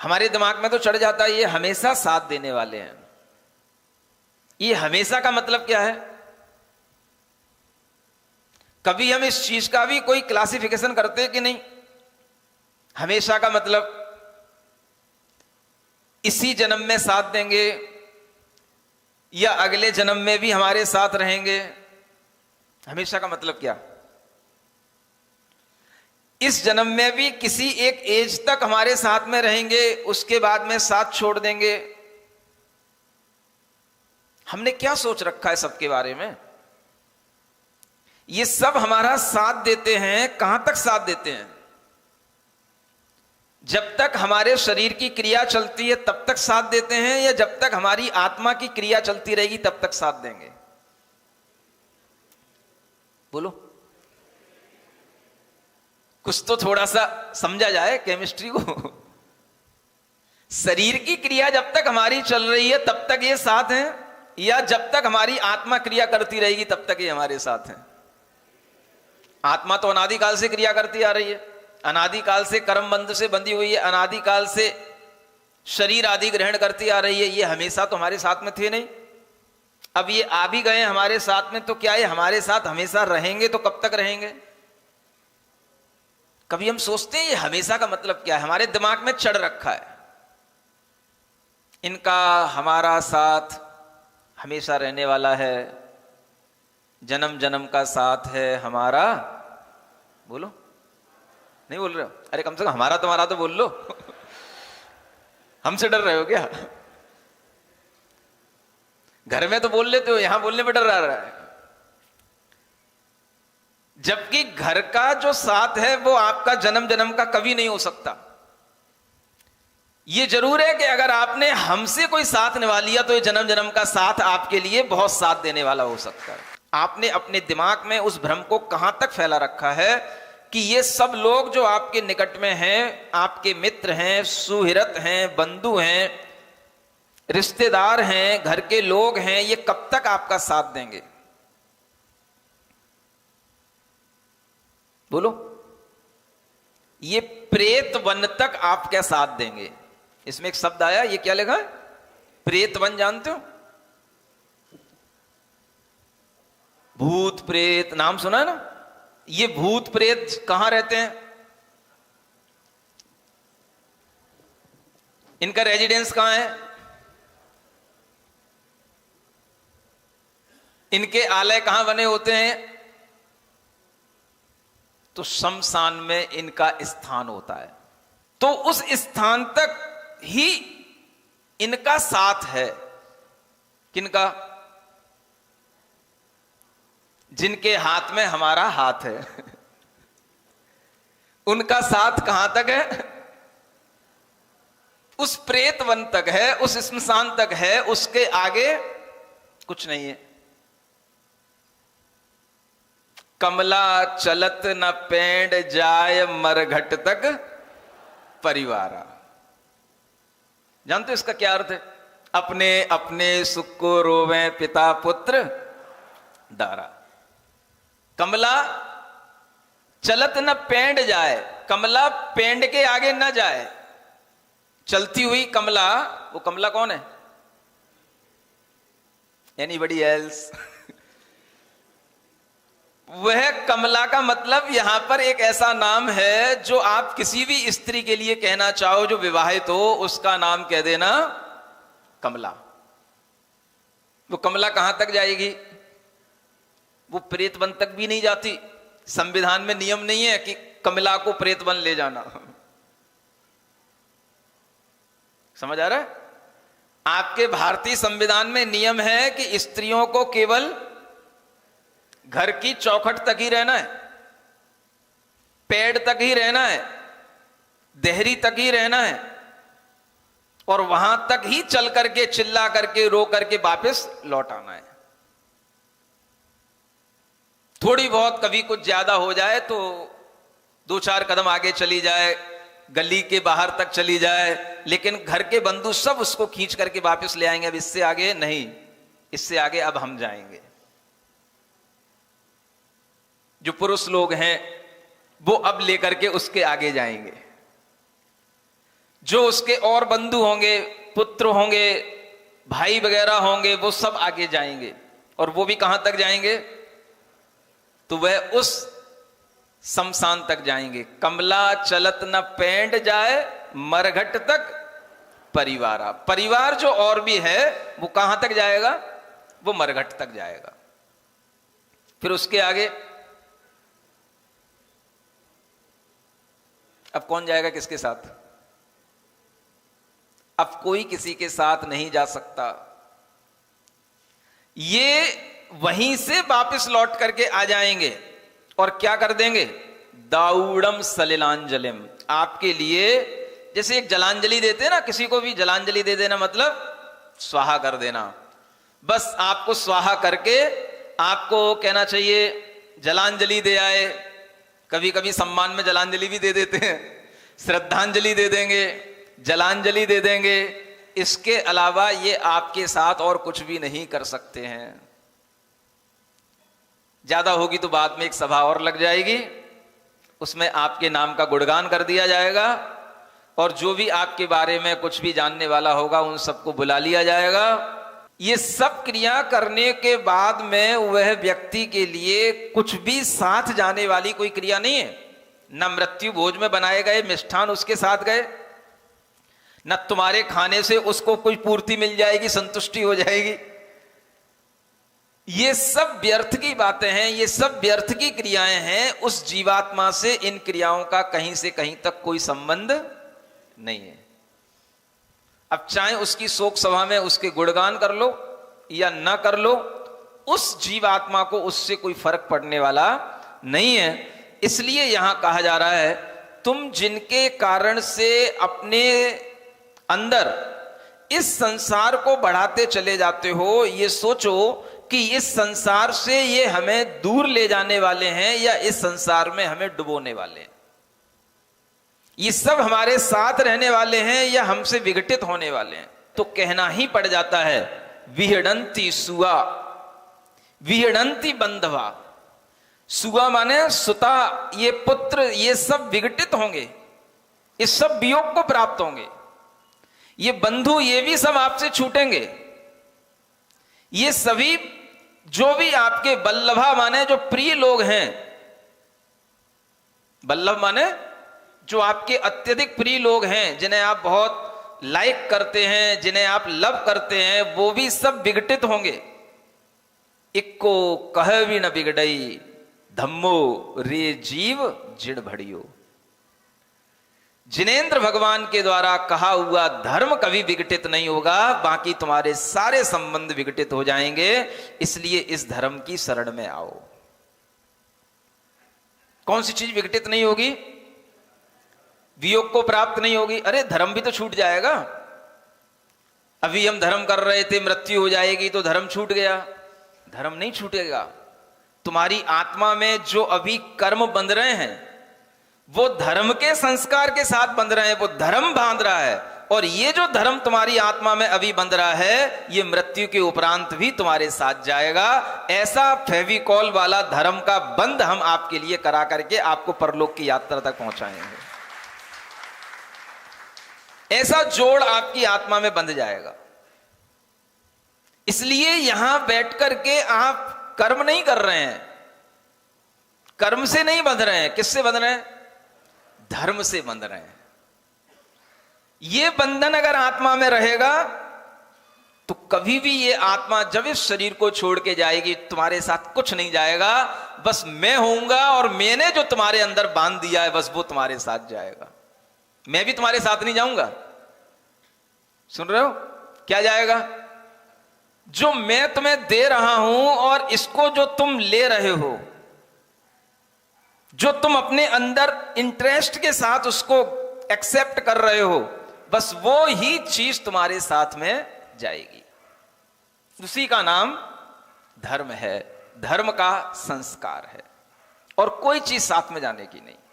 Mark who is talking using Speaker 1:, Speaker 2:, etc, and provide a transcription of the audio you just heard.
Speaker 1: हमारे दिमाग में तो चढ़ जाता है ये हमेशा साथ देने वाले हैं। ये हमेशा का मतलब क्या है? कभी हम इस चीज का भी कोई क्लासिफिकेशन करते हैं कि नहीं? हमेशा का मतलब इसी जन्म में साथ देंगे या अगले जन्म में भी हमारे साथ रहेंगे? हमेशा का मतलब क्या? इस जन्म में भी किसी एक एज तक हमारे साथ में रहेंगे, उसके बाद में साथ छोड़ देंगे। हमने क्या सोच रखा है सबके बारे में? ये सब हमारा साथ देते हैं, कहां तक साथ देते हैं? जब तक हमारे शरीर की क्रिया चलती है तब तक साथ देते हैं, या जब तक हमारी आत्मा की क्रिया चलती रहेगी तब तक साथ देंगे? बोलो, कुछ तो थोड़ा सा समझा जाए केमिस्ट्री को। शरीर की क्रिया जब तक हमारी चल रही है तब तक ये साथ हैं, या जब तक हमारी आत्मा क्रिया करती रहेगी तब तक ये हमारे साथ हैं? आत्मा तो अनादिकाल से क्रिया करती आ रही है, अनादिकाल से कर्म बंध से बंधी हुई है, अनादिकाल से शरीर आदि ग्रहण करती आ रही है। ये हमेशा तो हमारे साथ में थे नहीं। अब ये आ भी गए हमारे साथ में, तो क्या ये हमारे साथ हमेशा रहेंगे? तो कब तक रहेंगे? कभी हम सोचते हैं ये हमेशा का मतलब क्या है? हमारे दिमाग में चढ़ रखा है इनका हमारा साथ हमेशा रहने वाला है, जन्म जन्म का साथ है हमारा। बोलो, नहीं बोल रहे हो? अरे कम से कम हमारा तुम्हारा तो बोल लो। हमसे डर रहे हो क्या? घर में तो बोल लेते हो, यहां बोलने में डर रहा है। जबकि घर का जो साथ है वो आपका जन्म जन्म का कभी नहीं हो सकता। ये जरूर है कि अगर आपने हमसे कोई साथ निभा लिया तो ये जन्म जन्म का साथ आपके लिए बहुत साथ देने वाला हो सकता है। आपने अपने दिमाग में उस भ्रम को कहां तक फैला रखा है कि ये सब लोग जो आपके निकट में हैं, आपके मित्र हैं, सुहृद हैं, बंधु हैं, रिश्तेदार हैं, घर के लोग हैं, ये कब तक आपका साथ देंगे? बोलो, ये प्रेत वन तक आप क्या साथ देंगे? इसमें एक शब्द आया, ये क्या लिखा है? प्रेत वन, जानते हो? भूत प्रेत नाम सुना है ना? ये भूत प्रेत कहां रहते हैं? इनका रेजिडेंस कहां है? इनके आलय कहां बने होते हैं? तो शमशान में इनका स्थान होता है। तो उस स्थान तक ही इनका साथ है। किनका? जिनके हाथ में हमारा हाथ है। उनका साथ कहां तक है? उस प्रेत वन तक है, उस श्मशान तक है, उसके आगे कुछ नहीं है। कमला चलत न पेंड जाय मरघट तक परिवारा। जानते हो इसका क्या अर्थ है? अपने अपने सुख को रोवे पिता पुत्र दारा। कमला चलत न पेंड जाए, कमला पेंड के आगे न जाए। चलती हुई कमला, वो कमला कौन है? Anybody else? वह कमला का मतलब यहां पर एक ऐसा नाम है जो आप किसी भी स्त्री के लिए कहना चाहो जो विवाहित हो, उसका नाम कह देना कमला। वो कमला कहां तक जाएगी? वो प्रेत वन तक भी नहीं जाती। संविधान में नियम नहीं है कि कमला को प्रेत वन ले जाना। समझ आ रहा है? आपके भारतीय संविधान में नियम है कि स्त्रियों को केवल घर की चौखट तक ही रहना है, पेड़ तक ही रहना है, देहरी तक ही रहना है, और वहां तक ही चल करके, चिल्ला करके, रो करके वापस लौट आना है। थोड़ी बहुत कभी कुछ ज्यादा हो जाए तो 2-4 कदम आगे चली जाए, गली के बाहर तक चली जाए, लेकिन घर के बंधु सब उसको खींच करके वापस ले आएंगे। अब इससे आगे नहीं, इससे आगे अब हम जाएंगे। जो पुरुष लोग हैं वो अब लेकर के उसके आगे जाएंगे। जो उसके और बंधु होंगे, पुत्र होंगे, भाई वगैरह होंगे, वो सब आगे जाएंगे। और वो भी कहां तक जाएंगे? तो वह उस शमशान तक जाएंगे। कमला चलत न पेंड जाए, मरघट तक परिवारा। परिवार जो और भी है वो कहां तक जाएगा? वो मरघट तक जाएगा। फिर उसके आगे अब कौन जाएगा किसके साथ? अब कोई किसी के साथ नहीं जा सकता। ये वहीं से वापस लौट करके आ जाएंगे और क्या कर देंगे? दाऊड़म सलिलांजलिम, आपके लिए जैसे एक जलांजलि देते हैं ना, किसी को भी जलांजलि दे देना मतलब स्वाहा कर देना। बस आपको स्वाहा करके आपको कहना चाहिए जलांजलि दे आए। कभी कभी सम्मान में जलांजलि भी दे देते हैं, श्रद्धांजलि दे देंगे, जलांजलि दे देंगे। इसके अलावा ये आपके साथ और कुछ भी नहीं कर सकते हैं। ज्यादा होगी तो बाद में एक सभा और लग जाएगी, उसमें आपके नाम का गुणगान कर दिया जाएगा और जो भी आपके बारे में कुछ भी जानने वाला होगा उन सबको बुला लिया जाएगा। ये सब क्रिया करने के बाद में वह व्यक्ति के लिए कुछ भी साथ जाने वाली कोई क्रिया नहीं है। न मृत्यु भोज में बनाए गए मिष्ठान उसके साथ गए, न तुम्हारे खाने से उसको कोई पूर्ति मिल जाएगी, संतुष्टि हो जाएगी। ये सब व्यर्थ की बातें हैं, ये सब व्यर्थ की क्रियाएं हैं। उस जीवात्मा से इन क्रियाओं का कहीं से कहीं तक कोई संबंध नहीं है। अब चाहे उसकी शोक सभा में उसके गुणगान कर लो या ना कर लो, उस जीवात्मा को उससे कोई फर्क पड़ने वाला नहीं है। इसलिए यहां कहा जा रहा है, तुम जिनके कारण से अपने अंदर इस संसार को बढ़ाते चले जाते हो, ये सोचो कि इस संसार से ये हमें दूर ले जाने वाले हैं या इस संसार में हमें डुबोने वाले हैं। ये सब हमारे साथ रहने वाले हैं या हमसे विघटित होने वाले हैं। तो कहना ही पड़ जाता है, विहड़ंती सुआ विहड़ंती बंधवा। सुआ माने सुता, ये पुत्र, ये सब विघटित होंगे, इस सब वियोग को प्राप्त होंगे। ये बंधु, ये भी सब आपसे छूटेंगे। ये सभी जो भी आपके बल्लभा माने जो प्रिय लोग हैं, बल्लभ माने जो आपके अत्यधिक प्रिय लोग हैं, जिन्हें आप बहुत लाइक करते हैं, जिन्हें आप लव करते हैं, वो भी सब विघटित होंगे। इक्को कह भी न बिगड़ई, धम्मो रे जीव जिड़ भड़ियो। जिनेंद्र भगवान के द्वारा कहा हुआ धर्म कभी विघटित नहीं होगा, बाकी तुम्हारे सारे संबंध विघटित हो जाएंगे। इसलिए इस धर्म की शरण में आओ। कौन सी चीज विघटित नहीं होगी? वियोग को प्राप्त नहीं होगी। अरे धर्म भी तो छूट जाएगा। अभी हम धर्म कर रहे थे, मृत्यु हो जाएगी तो धर्म छूट गया। धर्म नहीं छूटेगा। तुम्हारी आत्मा में जो अभी कर्म बंध रहे हैं वो धर्म के संस्कार के साथ बंध रहे हैं, वो धर्म बांध रहा है। और ये जो धर्म तुम्हारी आत्मा में अभी बंध रहा है, ये मृत्यु के उपरांत भी तुम्हारे साथ जाएगा। ऐसा फेविकॉल वाला धर्म का बंध हम आपके लिए करा करके आपको परलोक की यात्रा तक पहुंचाएंगे। ऐसा जोड़ आपकी आत्मा में बंध जाएगा। इसलिए यहां बैठ करके आप कर्म नहीं कर रहे हैं, कर्म से नहीं बंध रहे हैं। किससे बंध रहे हैं? धर्म से बंध रहे हैं। ये बंधन अगर आत्मा में रहेगा तो कभी भी ये आत्मा जब इस शरीर को छोड़ के जाएगी, तुम्हारे साथ कुछ नहीं जाएगा। बस मैं होऊंगा और मैंने जो तुम्हारे अंदर बांध दिया है बस वो तुम्हारे साथ जाएगा। मैं भी तुम्हारे साथ नहीं जाऊंगा। सुन रहे हो? क्या जाएगा? जो मैं तुम्हें दे रहा हूं और इसको जो तुम ले रहे हो, जो तुम अपने अंदर इंटरेस्ट के साथ उसको एक्सेप्ट कर रहे हो, बस वो ही चीज तुम्हारे साथ में जाएगी। उसी का नाम धर्म है, धर्म का संस्कार है, और कोई चीज साथ में जाने की नहीं।